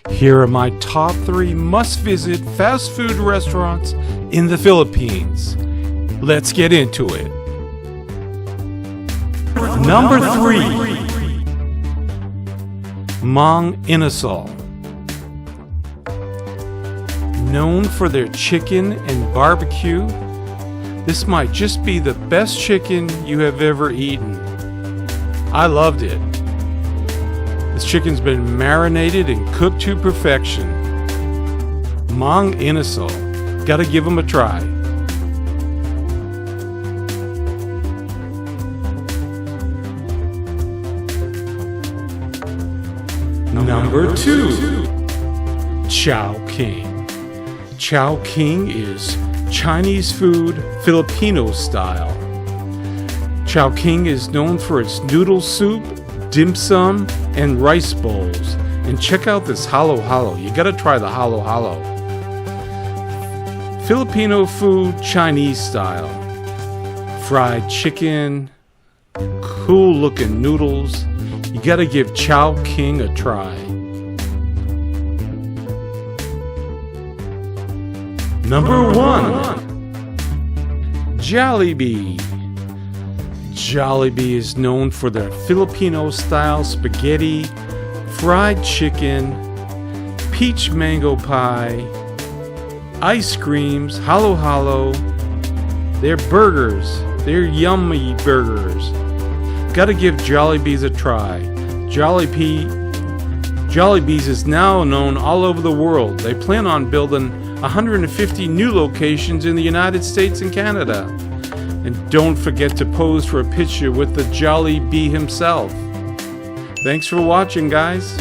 Here are my top 3 must-visit fast food restaurants in the Philippines. Let's get into it. Number 3. Mang Inasal. Known for their chicken and barbecue, this might just be the best chicken you have ever eaten. I loved it. This chicken's been marinated and cooked to perfection. Mang Inasal. Gotta give them a try. Number 2. Chow King. Chow King is Chinese food, Filipino style. Chow King is known for its noodle soup, dim sum, and rice bowls. And check out this halo halo. You gotta try the halo halo. Filipino food, Chinese style. Fried chicken, cool looking noodles. You gotta give Chow King a try. Number 1. Jollibee. Jollibee is known for their Filipino-style spaghetti, fried chicken, peach mango pie, ice creams, halo halo. Their burgers, they're yummy burgers. Gotta give Jollibee's a try. Jollibee's is now known all over the world. They plan on building 150 new locations in the United States and Canada. And don't forget to pose for a picture with the Jollibee himself. Thanks for watching, guys.